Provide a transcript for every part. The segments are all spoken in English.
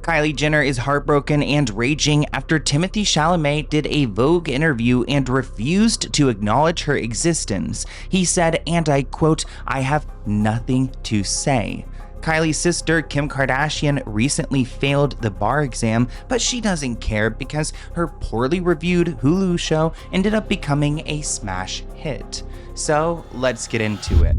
Kylie Jenner is heartbroken and raging after Timothée Chalamet did a Vogue interview and refused to acknowledge her existence. He said, and I quote, "I have nothing to say." Kylie's sister, Kim Kardashian, recently failed the bar exam, but she doesn't care because her poorly reviewed Hulu show ended up becoming a smash hit. So let's get into it.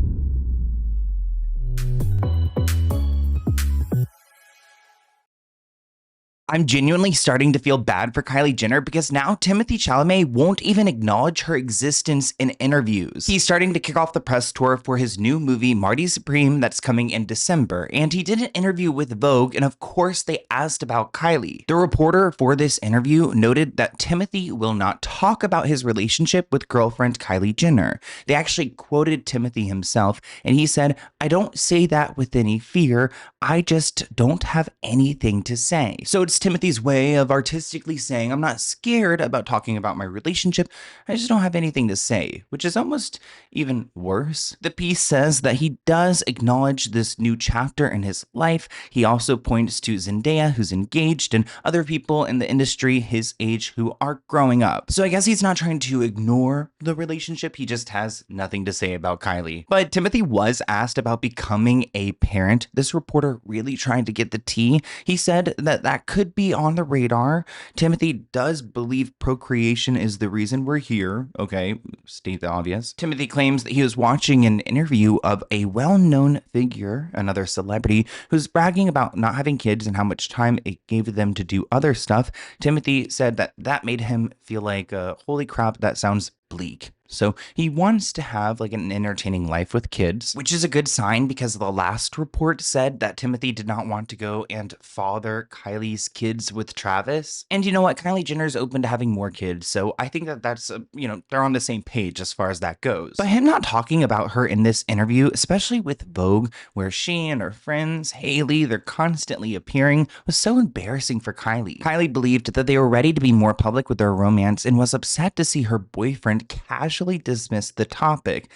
I'm genuinely starting to feel bad for Kylie Jenner because now Timothée Chalamet won't even acknowledge her existence in interviews. He's starting to kick off the press tour for his new movie Marty Supreme that's coming in December, and he did an interview with Vogue, and of course they asked about Kylie. The reporter for this interview noted that Timothée will not talk about his relationship with girlfriend Kylie Jenner. They actually quoted Timothée himself, and he said, "I don't say that with any fear, I just don't have anything to say." So it's Timothy's way of artistically saying, I'm not scared about talking about my relationship, I just don't have anything to say, which is almost even worse. The piece says that he does acknowledge this new chapter in his life. He also points to Zendaya, who's engaged, and other people in the industry his age who are growing up. So I guess he's not trying to ignore the relationship, he just has nothing to say about Kylie. But Timothée was asked about becoming a parent. This reporter really tried to get the tea. He said that that could be on the radar. Timothée does believe procreation is the reason we're here. Okay, state the obvious. Timothée claims that he was watching an interview of a well-known figure, another celebrity, who's bragging about not having kids and how much time it gave them to do other stuff. Timothée said that that made him feel like, holy crap, that sounds bleak. So he wants to have like an entertaining life with kids, which is a good sign because the last report said that Timothée did not want to go and father Kylie's kids with Travis. And you know what? Kylie Jenner's open to having more kids. So I think that that's, they're on the same page as far as that goes. But him not talking about her in this interview, especially with Vogue, where she and her friends, Hailey, they're constantly appearing, was so embarrassing for Kylie. Kylie believed that they were ready to be more public with their romance and was upset to see her boyfriend casually dismissed the topic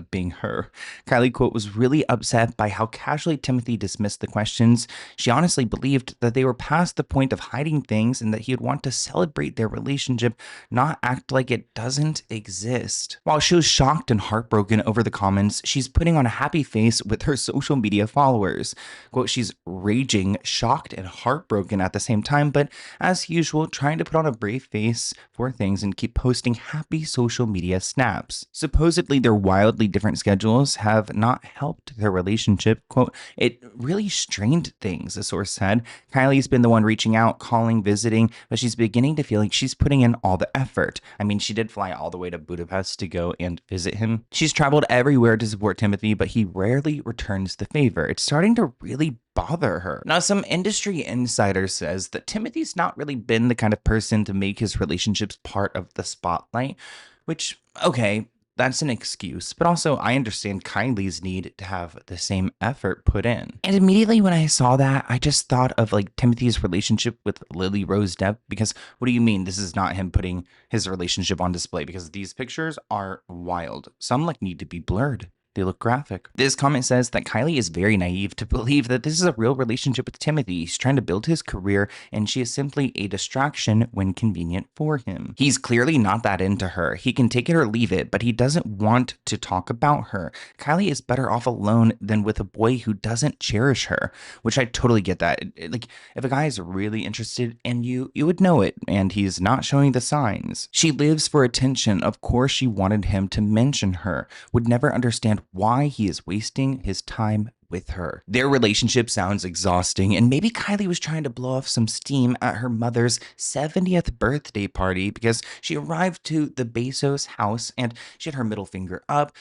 being her. Kylie, quote, was really upset by how casually Timothée dismissed the questions. She honestly believed that they were past the point of hiding things and that he would want to celebrate their relationship, not act like it doesn't exist. While she was shocked and heartbroken over the comments, she's putting on a happy face with her social media followers. Quote, she's raging, shocked, and heartbroken at the same time, but as usual, trying to put on a brave face for things and keep posting happy social media snaps. Supposedly, their wildly different schedules have not helped their relationship. Quote, it really strained things, a source said. Kylie's been the one reaching out, calling, visiting, but she's beginning to feel like she's putting in all the effort. I mean, she did fly all the way to Budapest to go and visit him. She's traveled everywhere to support Timothée, but he rarely returns the favor. It's starting to really bother her. Now, some industry insider says that Timothy's not really been the kind of person to make his relationships part of the spotlight, which, okay, that's an excuse, but also I understand Kylie's need to have the same effort put in. And immediately when I saw that, I just thought of like Timothy's relationship with Lily Rose Depp, because what do you mean this is not him putting his relationship on display? Because these pictures are wild. Some like need to be blurred. They look graphic. This comment says that Kylie is very naive to believe that this is a real relationship with Timothée. He's trying to build his career and she is simply a distraction when convenient for him. He's clearly not that into her. He can take it or leave it, but he doesn't want to talk about her. Kylie is better off alone than with a boy who doesn't cherish her, which I totally get that. Like, if a guy is really interested in you, you would know it, and he's not showing the signs. She lives for attention. Of course she wanted him to mention her, would never understand why he is wasting his time with her. Their relationship sounds exhausting, and maybe Kylie was trying to blow off some steam at her mother's 70th birthday party because she arrived to the Bezos house and she had her middle finger up.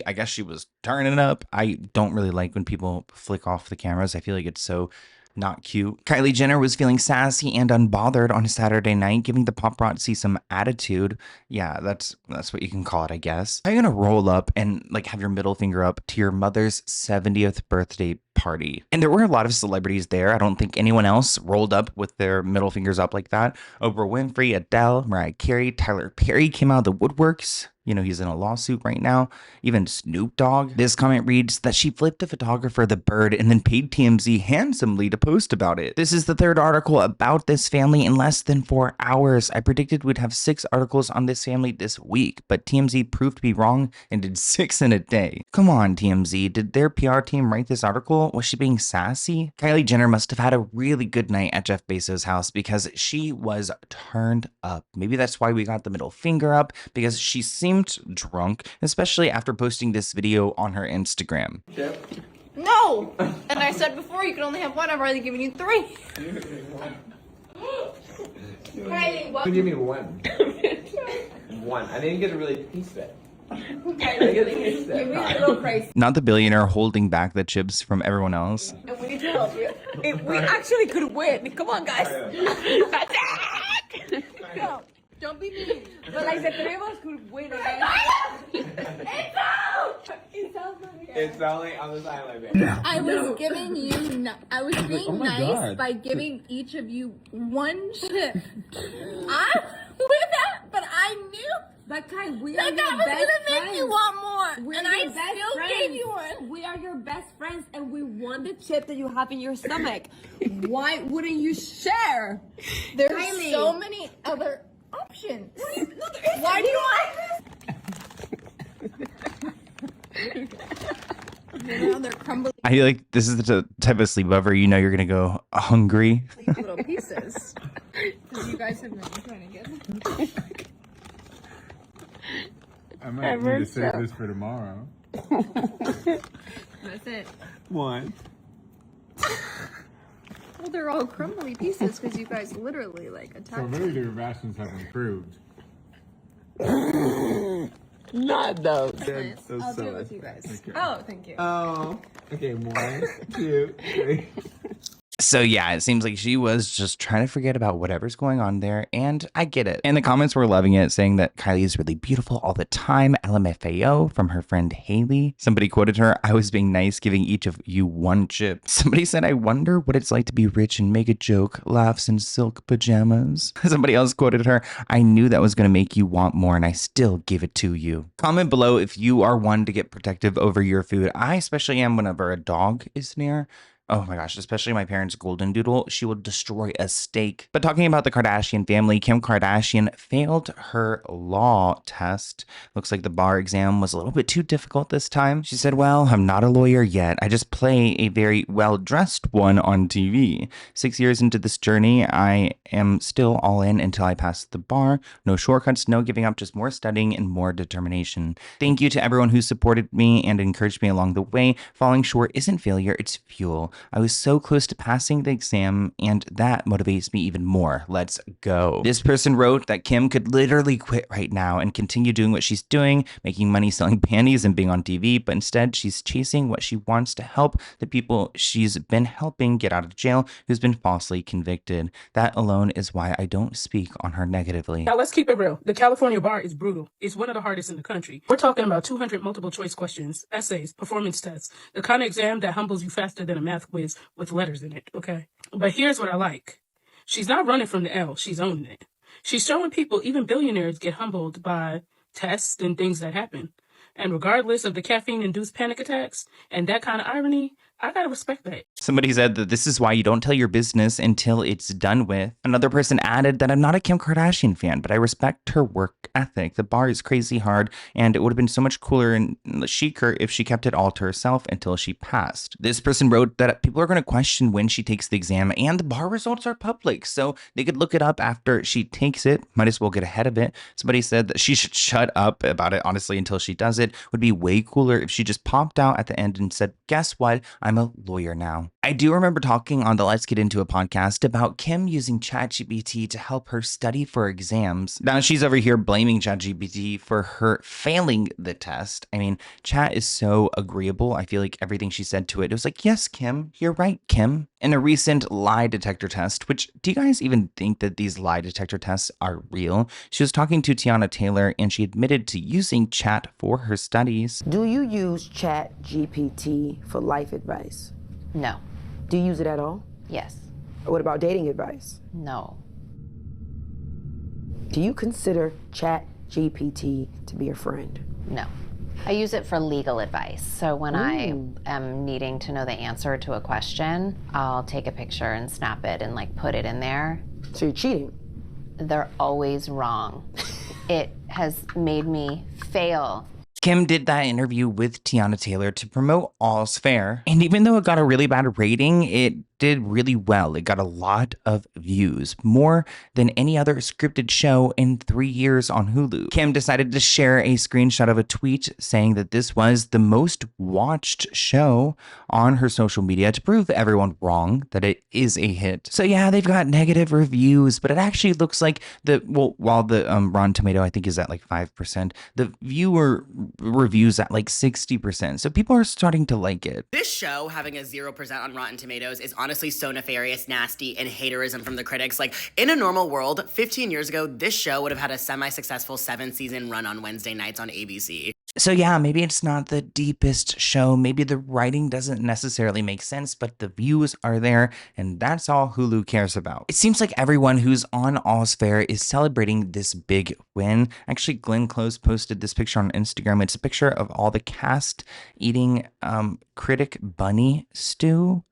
I guess she was turning up. I don't really like when people flick off the cameras. I feel like it's so not cute. Kylie Jenner was feeling sassy and unbothered on Saturday night, giving the paparazzi some attitude. Yeah, that's what you can call it, I guess. How are you gonna roll up and like have your middle finger up to your mother's 70th birthday party. And there were a lot of celebrities there. I don't think anyone else rolled up with their middle fingers up like that. Oprah Winfrey, Adele, Mariah Carey, Tyler Perry came out of the woodworks. You know, he's in a lawsuit right now. Even Snoop Dogg. This comment reads that she flipped a photographer the bird and then paid TMZ handsomely to post about it. This is the third article about this family in less than 4 hours. I predicted we'd have 6 articles on this family this week, but TMZ proved to be wrong and did 6 in a day. Come on, TMZ. Did their PR team write this article? Was she being sassy? Kylie Jenner must have had a really good night at Jeff Bezos' house because she was turned up. Maybe that's why we got the middle finger up, because she seemed drunk, especially after posting this video on her Instagram. No! And I said before you can only have one, I've already given you 3. Kylie, what? Give me one. One. I didn't get a really piece of it. Not the billionaire holding back the chips from everyone else. And we need to help you. We actually could win. Come on, guys. Attack! No, don't be mean. But like the 3 of us could win again. It's out! It sounds like It's only on the side like that. I was giving you, I was being nice by giving each of you 1 chip. I'm with that, but I knew. But Kai, we are your best friends. That was gonna make you want more, and I still gave you one. We are your best friends, and we want the chip that you have in your stomach. Why wouldn't you share? There's Kylie. So many other options. Why do you want this? You know, they're crumbling. I feel like this is the type of sleepover you know you're gonna go hungry. Little pieces. Because you guys have been trying to get them. I might need to save this for tomorrow. That's it. One. Well, they're all crumbly pieces because you guys literally like attacked. So really the rations have improved. Not those. Nice. I'll do it with you guys. Okay. Oh, thank you. Oh. Okay, 1, 2, 3. So yeah, it seems like she was just trying to forget about whatever's going on there, and I get it. And the comments were loving it, saying that Kylie is really beautiful all the time. LMFAO from her friend Hailey. Somebody quoted her, "I was being nice, giving each of you 1 chip." Somebody said, "I wonder what it's like to be rich and make a joke, laughs in silk pajamas." Somebody else quoted her, "I knew that was going to make you want more, and I still gave it to you." Comment below if you are one to get protective over your food. I especially am whenever a dog is near. Oh my gosh, especially my parents' golden doodle. She will destroy a steak. But talking about the Kardashian family, Kim Kardashian failed her law test. Looks like the bar exam was a little bit too difficult this time. She said, "Well, I'm not a lawyer yet. I just play a very well-dressed one on TV. 6 years into this journey, I am still all in until I pass the bar. No shortcuts, no giving up, just more studying and more determination. Thank you to everyone who supported me and encouraged me along the way. Falling short isn't failure, it's fuel. I was so close to passing the exam, and that motivates me even more. Let's go." This person wrote that Kim could literally quit right now and continue doing what she's doing, making money selling panties and being on TV, but instead she's chasing what she wants to help the people she's been helping get out of jail who's been falsely convicted. That alone is why I don't speak on her negatively. Now let's keep it real. The California bar is brutal. It's one of the hardest in the country. We're talking about 200 multiple choice questions, essays, performance tests, the kind of exam that humbles you faster than a math quiz with letters in it, okay? But here's what I like. She's not running from the L, she's owning it. She's showing people, even billionaires, get humbled by tests and things that happen. And regardless of the caffeine-induced panic attacks and that kind of irony, I gotta respect that. Somebody said that this is why you don't tell your business until it's done with. Another person added that I'm not a Kim Kardashian fan, but I respect her work ethic. The bar is crazy hard, and it would have been so much cooler and chicer if she kept it all to herself until she passed. This person wrote that people are going to question when she takes the exam, and the bar results are public, so they could look it up after she takes it. Might as well get ahead of it. Somebody said that she should shut up about it, honestly, until she does it. Would be way cooler if she just popped out at the end and said, "Guess what? I'm a lawyer now." I do remember talking on the Let's Get Into a podcast about Kim using ChatGPT to help her study for exams. Now she's over here blaming ChatGPT for her failing the test. I mean, Chat is so agreeable. I feel like everything she said to it, it was like, "Yes, Kim, you're right, Kim." In a recent lie detector test, which do you guys even think that these lie detector tests are real? She was talking to Tiana Taylor and she admitted to using Chat for her studies. Do you use ChatGPT for life advice? No. Do you use it at all? Yes. What about dating advice? No. Do you consider ChatGPT to be a friend? No. I use it for legal advice. So when I am needing to know the answer to a question, I'll take a picture and snap it and like put it in there. So you're cheating? They're always wrong. It has made me fail. Kim did that interview with Teyana Taylor to promote All's Fair. And even though it got a really bad rating, it did really well. It got a lot of views, more than any other scripted show in 3 years on Hulu. Kim decided to share a screenshot of a tweet saying that this was the most watched show on her social media to prove everyone wrong that it is a hit. So yeah, they've got negative reviews, but it actually looks like while the Rotten Tomato I think is at like 5%, the viewer reviews at like 60%. So people are starting to like it. This show having a 0% on Rotten Tomatoes is honestly so nefarious, nasty, and haterism from the critics. Like, in a normal world, 15 years ago, this show would have had a semi-successful 7-season run on Wednesday nights on ABC. So yeah, maybe it's not the deepest show, maybe the writing doesn't necessarily make sense, but the views are there, and that's all Hulu cares about. It seems like everyone who's on All's Fair is celebrating this big win. Actually, Glenn Close posted this picture on Instagram. It's a picture of all the cast eating critic bunny stew,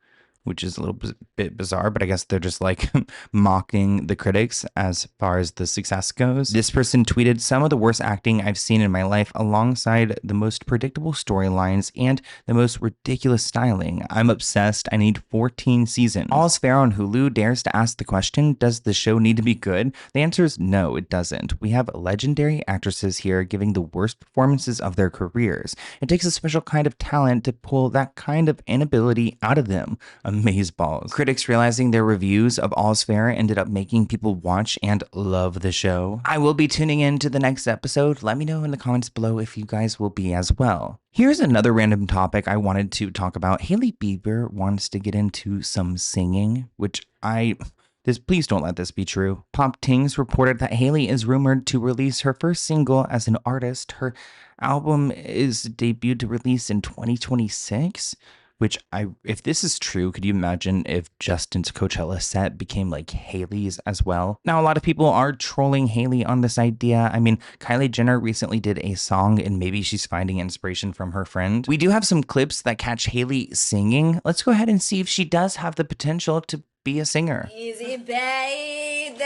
which is a little bit bizarre, but I guess they're just like mocking the critics as far as the success goes. This person tweeted, "Some of the worst acting I've seen in my life alongside the most predictable storylines and the most ridiculous styling. I'm obsessed. I need 14 seasons." All's Fair on Hulu dares to ask the question, does the show need to be good? The answer is no, it doesn't. We have legendary actresses here giving the worst performances of their careers. It takes a special kind of talent to pull that kind of inability out of them. Amazeballs. Critics realizing their reviews of All's Fair ended up making people watch and love the show. I will be tuning in to the next episode. Let me know in the comments below if you guys will be as well. Here's another random topic I wanted to talk about. Hailey Bieber wants to get into some singing, which please don't let this be true. Pop Tings reported that Hailey is rumored to release her first single as an artist. Her album is debuted to release in 2026. Which if this is true, could you imagine if Justin's Coachella set became like Hailey's as well? Now, a lot of people are trolling Hailey on this idea. I mean, Kylie Jenner recently did a song and maybe she's finding inspiration from her friend. We do have some clips that catch Hailey singing. Let's go ahead and see if she does have the potential to be a singer. Easy, baby.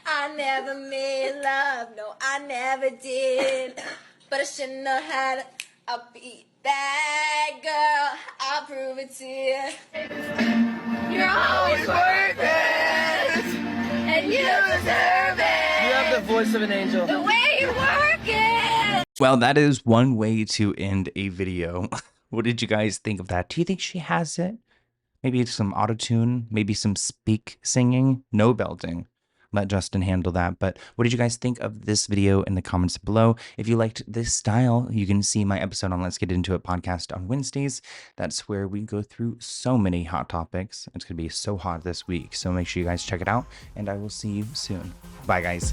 I never made love, no, I never did. But I shouldn't have had it. I'll be that girl, I'll prove it to you. You're always worth it, and you deserve it. You have the voice of an angel. The way you work it. Well, that is one way to end a video. What did you guys think of that? Do you think she has it? Maybe it's some auto-tune, maybe some speak singing, no belting. Let Justin handle that. But what did you guys think of this video in the comments below? If you liked this style, you can see my episode on Let's Get Into It podcast on Wednesdays. That's where we go through so many hot topics. It's going to be so hot this week. So make sure you guys check it out, and I will see you soon. Bye, guys.